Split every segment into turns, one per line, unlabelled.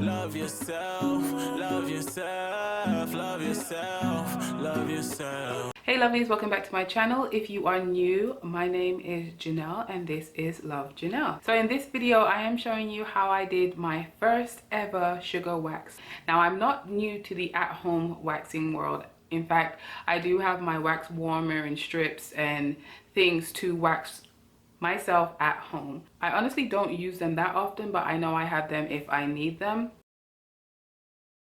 Love yourself, love yourself, love yourself, love yourself.
Hey lovelies, welcome back to my channel. If you are new, my name is Janelle and this is Love Janelle. So in this video, I am showing you how I did my first ever sugar wax. Now I'm not new to the at-home waxing world. In fact, I do have my wax warmer and strips and things to wax myself at home. I honestly don't use them that often, but I know I have them if I need them.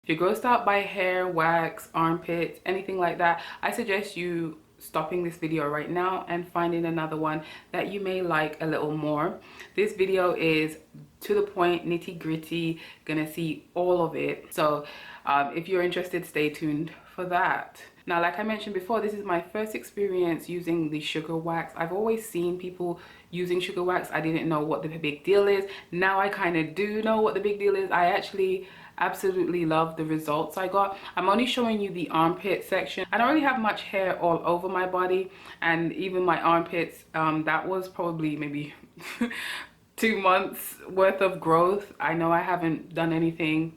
If you're grossed out by hair, wax, armpits, anything like that, I suggest you stopping this video right now and finding another one that you may like a little more. This video is to the point, nitty gritty, gonna see all of it. So if you're interested, stay tuned for that. Now, like I mentioned before, this is my first experience using the sugar wax. I've always seen people using sugar wax. I didn't know what the big deal is. Now I kind of do know what the big deal is. I actually absolutely love the results I got. I'm only showing you the armpit section. I don't really have much hair all over my body, and even my armpits, that was probably maybe 2 months worth of growth. I know I haven't done anything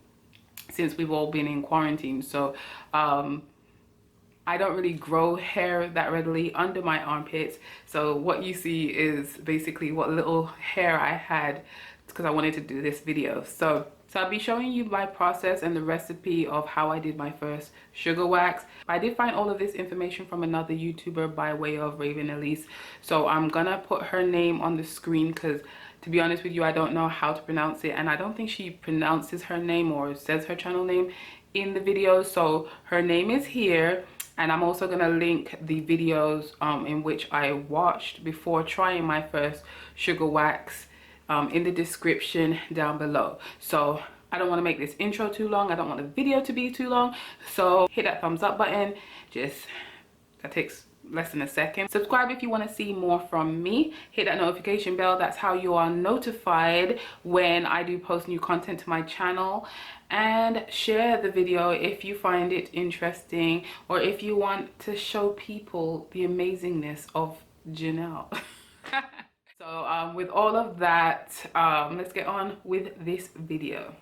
since we've all been in quarantine, so I don't really grow hair that readily under my armpits. So what you see is basically what little hair I had because I wanted to do this video. So I'll be showing you my process and the recipe of how I did my first sugar wax. I did find all of this information from another YouTuber by way of Raven Elise. So I'm gonna put her name on the screen because, to be honest with you, I don't know how to pronounce it. And I don't think she pronounces her name or says her channel name in the video. So her name is here. And I'm also going to link the videos in which I watched before trying my first sugar wax in the description down below. So I don't want to make this intro too long. I don't want the video to be too long. So hit that thumbs up button. That takes less than a second. Subscribe if you want to see more from me. Hit that notification bell. That's how you are notified when I do post new content to my channel. And share the video if you find it interesting, or if you want to show people the amazingness of Janelle. So with all of that, let's get on with this video.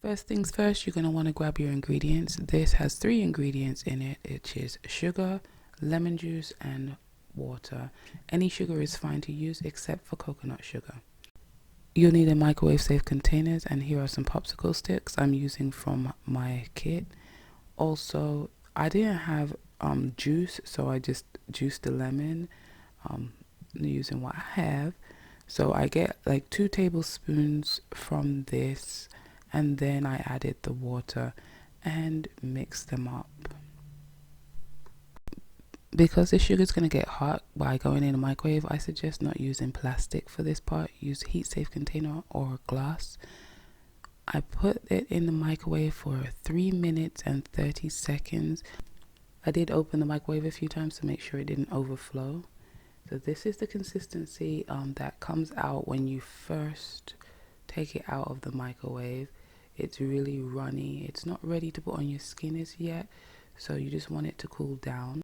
First things first, you're going to want to grab your ingredients. This has 3 ingredients in it, which is sugar, lemon juice, and water. Any sugar is fine to use except for coconut sugar. You'll need a microwave safe containers, and here are some popsicle sticks I'm using from my kit. Also, I didn't have juice, so I just juiced the lemon using what I have. So I get like 2 tablespoons from this, and then I added the water and mixed them up. Because the sugar is going to get hot by going in a microwave, I suggest not using plastic for this part. Use a heat safe container or glass. I put it in the microwave for 3 minutes and 30 seconds. I did open the microwave a few times to make sure it didn't overflow. So this is the consistency that comes out when you first take it out of the microwave. It's really runny. It's not ready to put on your skin as yet, so you just want it to cool down.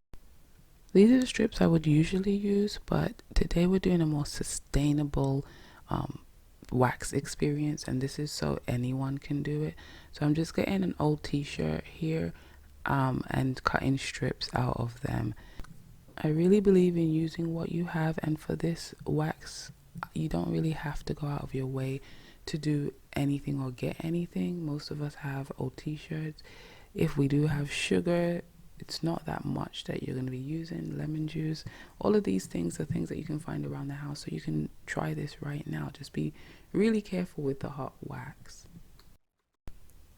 These are the strips I would usually use, but today we're doing a more sustainable wax experience, and this is so anyone can do it. So I'm just getting an old t-shirt here and cutting strips out of them. I really believe in using what you have, and for this wax, you don't really have to go out of your way to do anything or get anything. Most of us have old t-shirts. If we do have sugar, it's not that much that you're going to be using. Lemon juice, all of these things are things that you can find around the house, so you can try this right now. Just be really careful with the hot wax.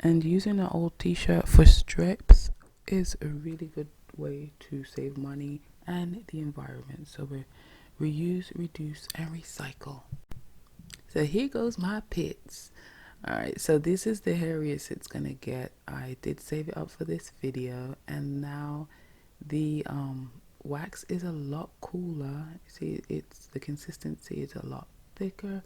And using an old t-shirt for strips is a really good way to save money and the environment. So we reuse, reduce, and recycle. So here goes my pits. Alright, so this is the hairiest it's gonna get. I did save it up for this video, and now the wax is a lot cooler. See, the consistency is a lot thicker.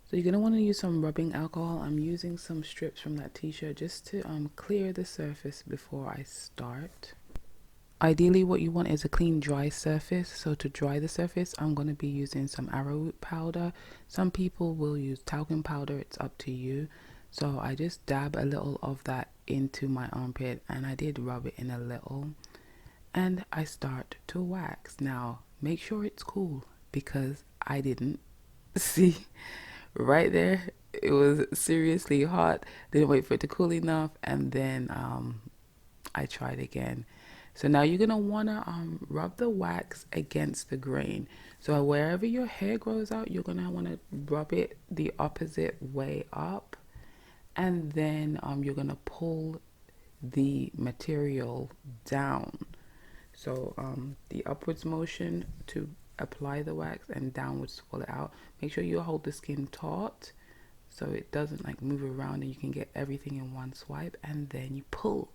So you're gonna want to use some rubbing alcohol. I'm using some strips from that t-shirt just to clear the surface before I start. Ideally what you want is a clean dry surface. So to dry the surface, I'm going to be using some arrowroot powder. Some people will use talcum powder, it's up to you. So I just dab a little of that into my armpit, and I did rub it in a little, and I start to wax. Now make sure it's cool, because I didn't see right there, it was seriously hot. Didn't wait for it to cool enough, and then I tried again. So now you're gonna wanna rub the wax against the grain. So wherever your hair grows out, you're gonna wanna rub it the opposite way up, and then you're gonna pull the material down. So the upwards motion to apply the wax, and downwards to pull it out. Make sure you hold the skin taut so it doesn't like move around, and you can get everything in one swipe, and then you pull.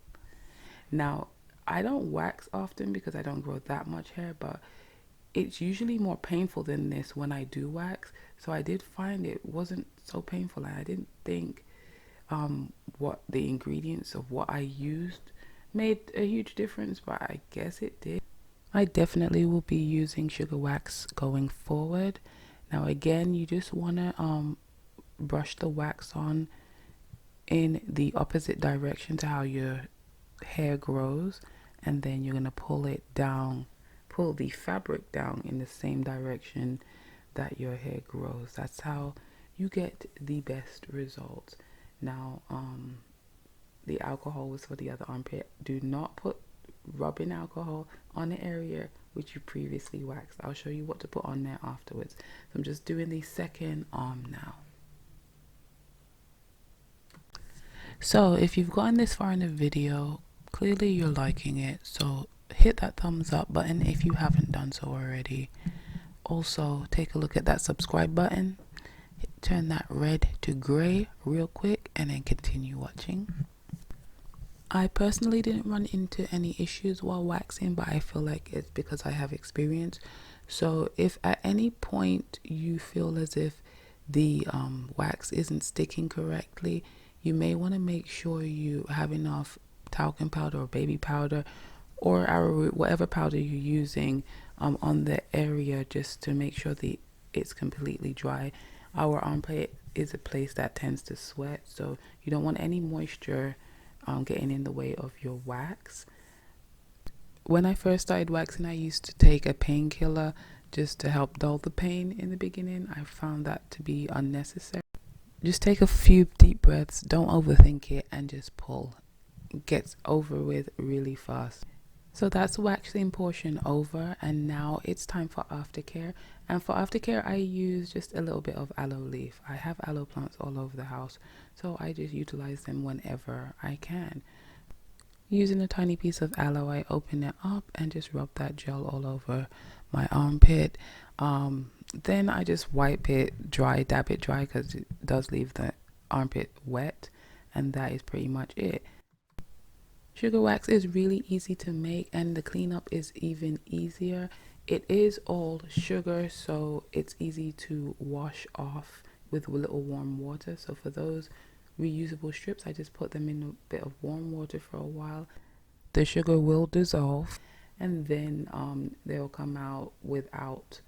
Now I don't wax often because I don't grow that much hair, but it's usually more painful than this when I do wax. So I did find it wasn't so painful, and I didn't think what the ingredients of what I used made a huge difference, but I guess it did. I definitely will be using sugar wax going forward. Now again, you just want to brush the wax on in the opposite direction to how your hair grows, and then you're going to pull it down, pull the fabric down in the same direction that your hair grows. That's how you get the best results. Now the alcohol was for the other armpit. Do not put rubbing alcohol on the area which you previously waxed. I'll show you what to put on there afterwards. So I'm just doing the second arm now. So if you've gotten this far in the video, clearly you're liking it, so hit that thumbs up button if you haven't done so already. Also take a look at that subscribe button, turn that red to gray real quick, and then continue watching. I personally didn't run into any issues while waxing, but I feel like it's because I have experience. So if at any point you feel as if the wax isn't sticking correctly, you may want to make sure you have enough talcum powder or baby powder or arrowroot, whatever powder you're using, on the area, just to make sure that it's completely dry. Our armpit is a place that tends to sweat, so you don't want any moisture getting in the way of your wax. When I first started waxing, I used to take a painkiller just to help dull the pain in the beginning. I found that to be unnecessary. Just take a few deep breaths, don't overthink it, and just pull. It gets over with really fast. So that's the waxing portion over, and now it's time for aftercare. And for aftercare, I use just a little bit of aloe leaf. I have aloe plants all over the house, so I just utilize them whenever I can. Using a tiny piece of aloe, I open it up and just rub that gel all over my armpit. Then I just wipe it dry, dab it dry, because it does leave the armpit wet, and that is pretty much it. Sugar wax is really easy to make, and the cleanup is even easier. It is all sugar, so it's easy to wash off with a little warm water. So for those reusable strips, I just put them in a bit of warm water for a while. The sugar will dissolve, and then they'll come out without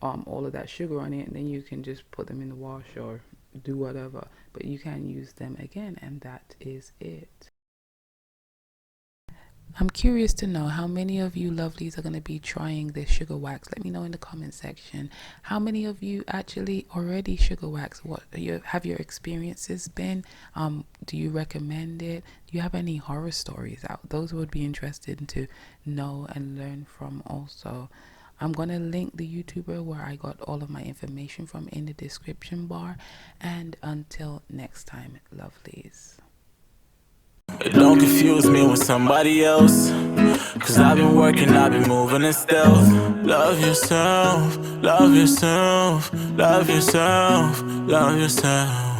all of that sugar on it, and then you can just put them in the wash or do whatever, but you can use them again, and that is it. I'm curious to know how many of you lovelies are going to be trying this sugar wax. Let me know in the comment section. How many of you actually already sugar wax? What have your experiences been? Do you recommend it? Do you have any horror stories out? Those would be interested to know and learn from also. I'm going to link the YouTuber where I got all of my information from in the description bar. And until next time, lovelies.
Don't confuse me with somebody else, 'cause I've been working, I've been moving in stealth. Love yourself, love yourself, love yourself, love yourself.